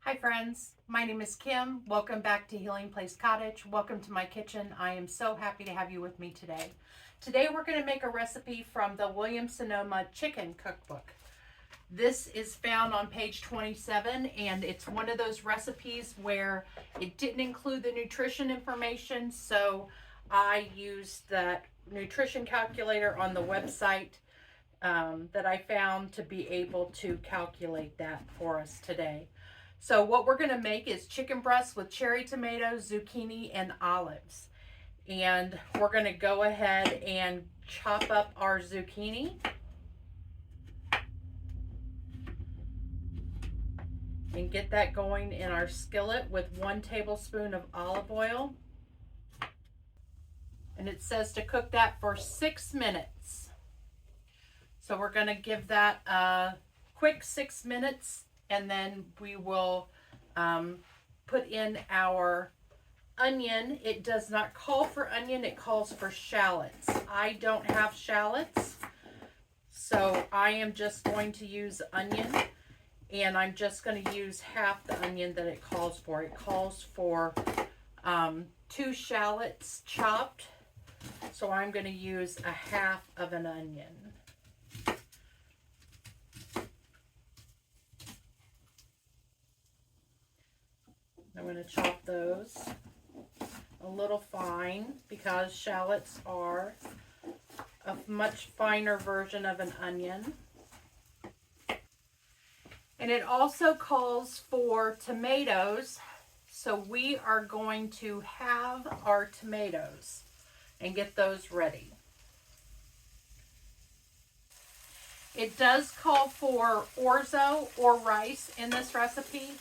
Hi friends, my name is Kim. Welcome back to Healing Place Cottage. Welcome to my kitchen. I am so happy to have you with me today. Today we're going to make a recipe from the Williams-Sonoma Chicken Cookbook. This is found on page 27, and it's one of those recipes where it didn't include the nutrition information, so I used that nutrition calculator on the website that I found to be able to calculate that for us today. So what we're going to make is chicken breast with cherry tomatoes, zucchini, and olives. And we're going to go ahead and chop up our zucchini. And get that going in our skillet with 1 tablespoon of olive oil. And it says to cook that for 6 minutes. So we're going to give that a quick 6 minutes. And then we will put in our onion. It does not call for onion, it calls for shallots. I don't have shallots, so I am just going to use onion, and I'm just going to use half the onion that it calls for. It calls for 2 shallots chopped, so I'm going to use a half of an onion. I'm going to chop those a little fine because shallots are a much finer version of an onion. And it also calls for tomatoes, so we are going to halve our tomatoes and get those ready. It does call for orzo or rice in this recipe.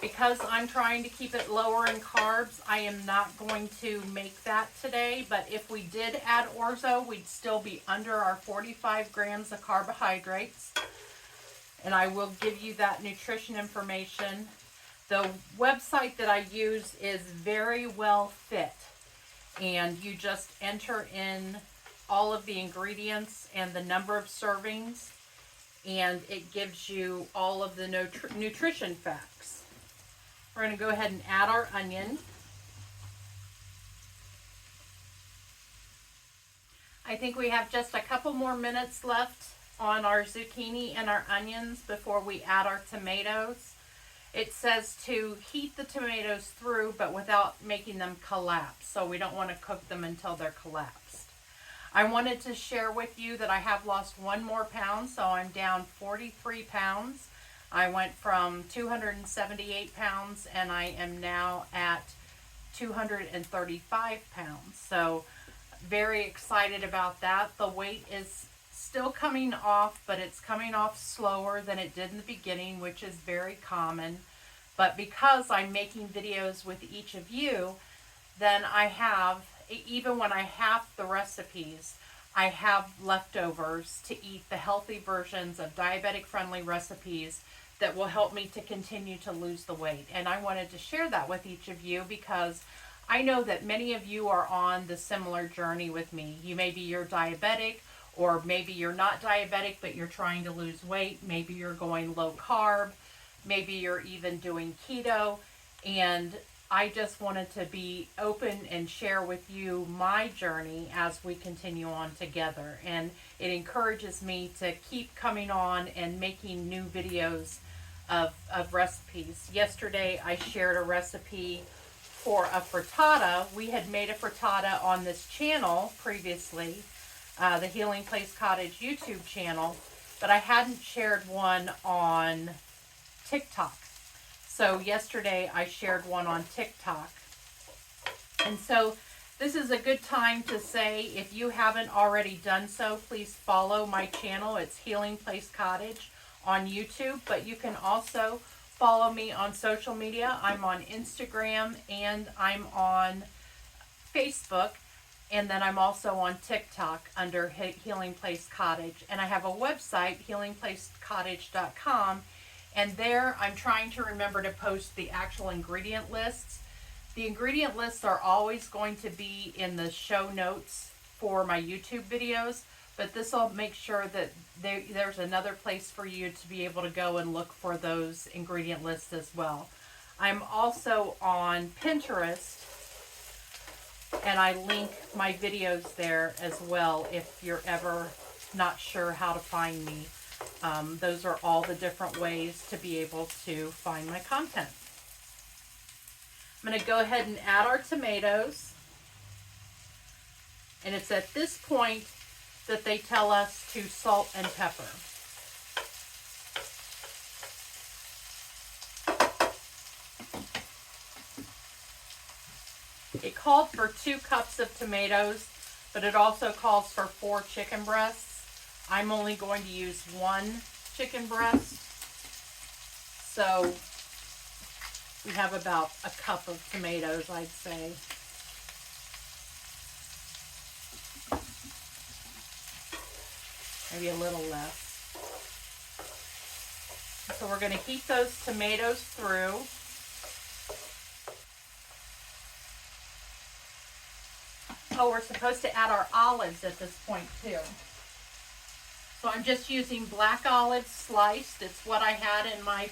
Because I'm trying to keep it lower in carbs, I am not going to make that today. But if we did add orzo, we'd still be under our 45 grams of carbohydrates. And I will give you that nutrition information. The website that I use is very well fit. And you just enter in all of the ingredients and the number of servings. And it gives you all of the nutrition facts. We're going to go ahead and add our onion. I think we have just a couple more minutes left on our zucchini and our onions before we add our tomatoes. It says to heat the tomatoes through, but without making them collapse. So we don't want to cook them until they're collapsed. I wanted to share with you that I have lost 1 more pound, so I'm down 43 pounds. I went from 278 pounds and I am now at 235 pounds. So very excited about that. The weight is still coming off, but it's coming off slower than it did in the beginning, which is very common. But because I'm making videos with each of you, then I have, even when I half the recipes, I have leftovers to eat the healthy versions of diabetic friendly recipes that will help me to continue to lose the weight. And I wanted to share that with each of you because I know that many of you are on the similar journey with me. Maybe you're diabetic, or maybe you're not diabetic, but you're trying to lose weight. Maybe you're going low carb. Maybe you're even doing keto. And I just wanted to be open and share with you my journey as we continue on together. And it encourages me to keep coming on and making new videos of recipes. Yesterday I shared a recipe for a frittata. We had made a frittata on this channel previously, the Healing Place Cottage YouTube channel, but I hadn't shared one on TikTok. So yesterday I shared one on TikTok. And so this is a good time to say, if you haven't already done so, please follow my channel. It's Healing Place Cottage on YouTube, but you can also follow me on social media. I'm on Instagram and I'm on Facebook, and then I'm also on TikTok under Healing Place Cottage. And I have a website, healingplacecottage.com, and there I'm trying to remember to post the actual ingredient lists. The ingredient lists are always going to be in the show notes for my YouTube videos, but this will make sure that there's another place for you to be able to go and look for those ingredient lists as well. I'm also on Pinterest, and I link my videos there as well if you're ever not sure how to find me. Those are all the different ways to be able to find my content. I'm going to go ahead and add our tomatoes. And it's at this point that they tell us to salt and pepper. It called for 2 cups of tomatoes, but it also calls for 4 chicken breasts. I'm only going to use 1 chicken breast. So we have about a cup of tomatoes, I'd say. Maybe a little less. So we're going to heat those tomatoes through. Oh, we're supposed to add our olives at this point too. So I'm just using black olives sliced. It's what I had in my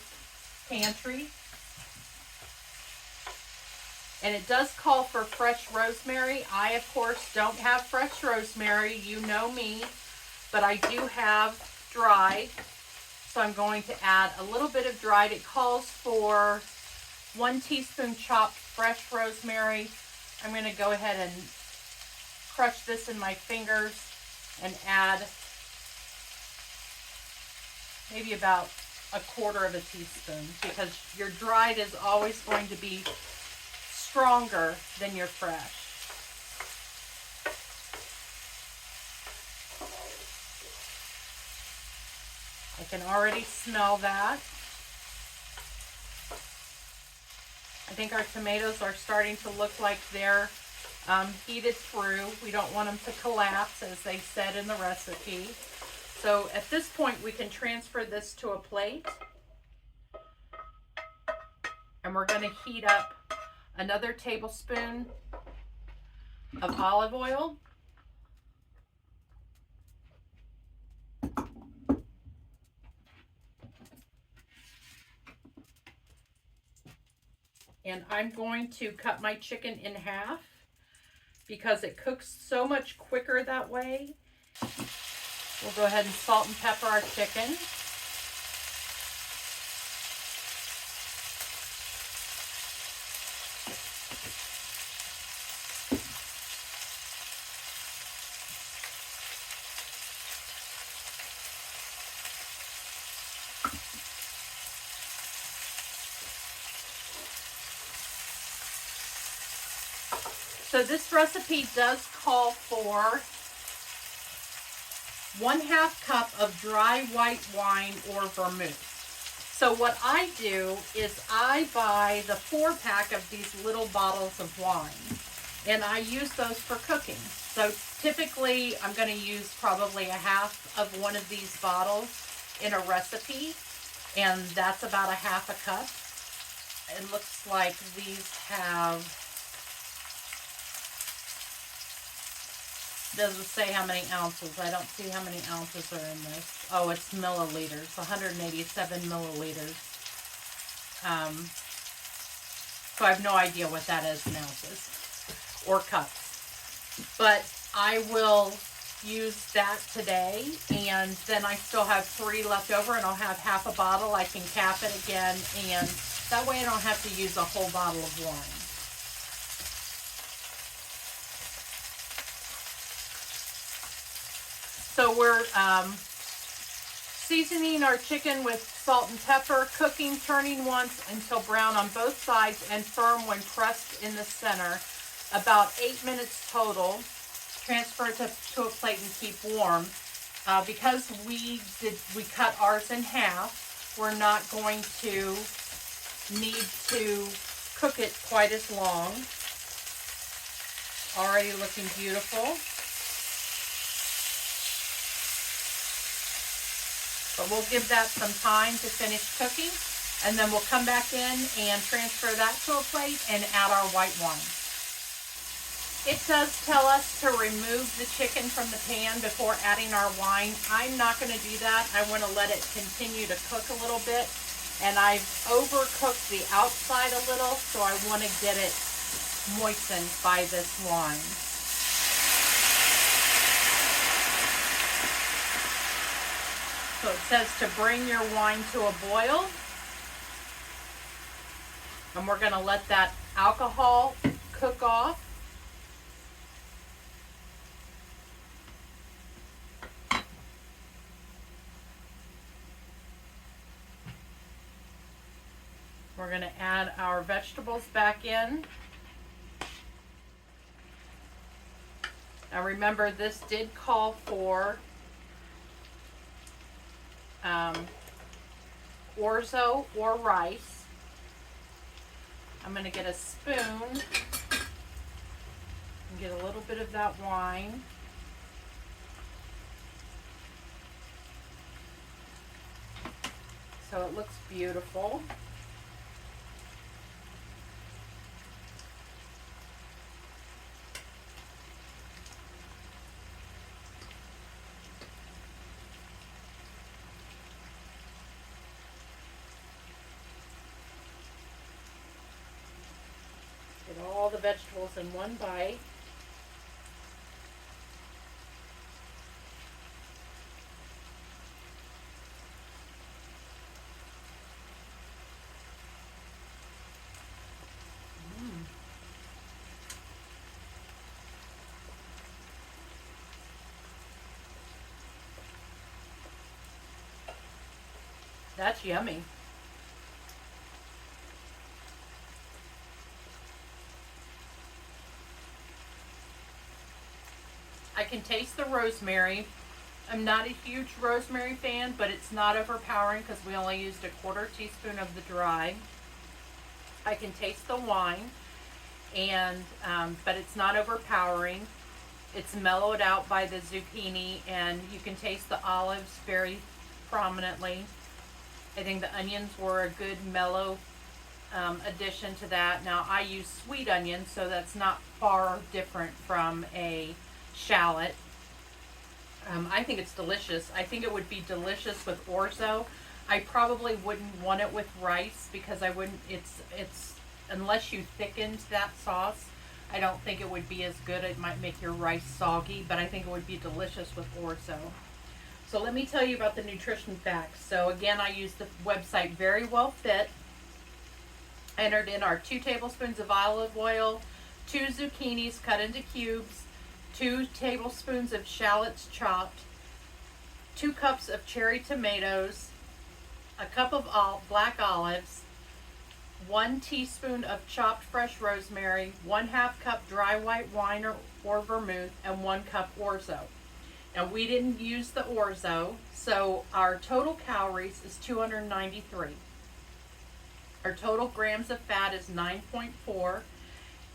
pantry. And it does call for fresh rosemary. I, of course, don't have fresh rosemary. You know me. But I do have dried. So I'm going to add a little bit of dried. It calls for 1 teaspoon chopped fresh rosemary. I'm going to go ahead and crush this in my fingers and add maybe about 1/4 teaspoon, because your dried is always going to be stronger than your fresh. I can already smell that. I think our tomatoes are starting to look like they're heated through. We don't want them to collapse, as they said in the recipe. So at this point, we can transfer this to a plate. And we're going to heat up another tablespoon of olive oil. And I'm going to cut my chicken in half because it cooks so much quicker that way. We'll go ahead and salt and pepper our chicken. So this recipe does call for 1/2 cup of dry white wine or vermouth. So what I do is I buy the 4-pack of these little bottles of wine, and I use those for cooking. So typically I'm going to use probably 1/2 of one of these bottles in a recipe, and that's about 1/2 cup. It looks like these have, doesn't say how many ounces. I don't see how many ounces are in this. Oh, it's milliliters, 187 milliliters. So I have no idea what that is in ounces or cups. But I will use that today, and then I still have 3 left over, and I'll have 1/2 bottle. I can cap it again, and that way I don't have to use a whole bottle of wine. So we're seasoning our chicken with salt and pepper, cooking, turning once until brown on both sides and firm when pressed in the center. About 8 minutes total. Transfer it to a plate and keep warm. Because we cut ours in half, we're not going to need to cook it quite as long. Already looking beautiful. But we'll give that some time to finish cooking, and then we'll come back in and transfer that to a plate and add our white wine. It does tell us to remove the chicken from the pan before adding our wine. I'm not going to do that. I want to let it continue to cook a little bit. And I've overcooked the outside a little, so I want to get it moistened by this wine. So it says to bring your wine to a boil. And we're going to let that alcohol cook off. We're going to add our vegetables back in. Now remember, this did call for orzo or rice. I'm going to get a spoon and get a little bit of that wine. So it looks beautiful. Get all the vegetables in one bite. That's yummy. I can taste the rosemary. I'm not a huge rosemary fan, but it's not overpowering because we only used a 1/4 teaspoon of the dry. I can taste the wine, and but it's not overpowering. It's mellowed out by the zucchini, and you can taste the olives very prominently. I think the onions were a good mellow addition to that. Now I use sweet onions, so that's not far different from a shallot. I think it's delicious. I think it would be delicious with orzo. I probably wouldn't want it with rice because I wouldn't. It's unless you thickened that sauce, I don't think it would be as good. It might make your rice soggy, but I think it would be delicious with orzo. So let me tell you about the nutrition facts. So again, I used the website Very Well Fit. I entered in our 2 tablespoons of olive oil, 2 zucchinis cut into cubes, 2 tablespoons of shallots chopped, 2 cups of cherry tomatoes, a cup of black olives, 1 teaspoon of chopped fresh rosemary, 1/2 cup dry white wine or vermouth, and 1 cup orzo. Now we didn't use the orzo, so our total calories is 293. Our total grams of fat is 9.4,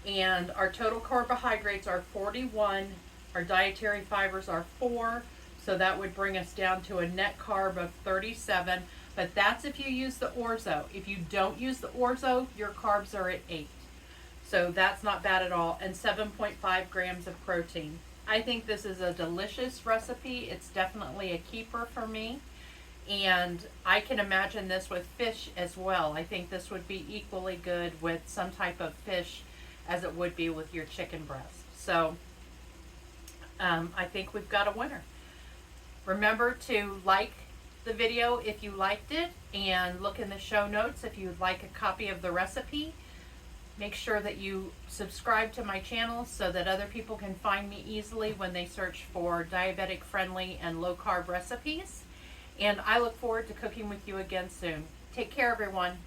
and our total carbohydrates are 41. Our dietary fibers are 4, so that would bring us down to a net carb of 37. But that's if you use the orzo. If you don't use the orzo, your carbs are at 8. So that's not bad at all, and 7.5 grams of protein. I think this is a delicious recipe. It's definitely a keeper for me. And I can imagine this with fish as well. I think this would be equally good with some type of fish as it would be with your chicken breast. So I think we've got a winner. Remember to like the video if you liked it, and look in the show notes if you'd like a copy of the recipe. Make sure that you subscribe to my channel so that other people can find me easily when they search for diabetic friendly and low carb recipes. And I look forward to cooking with you again soon. Take care, everyone.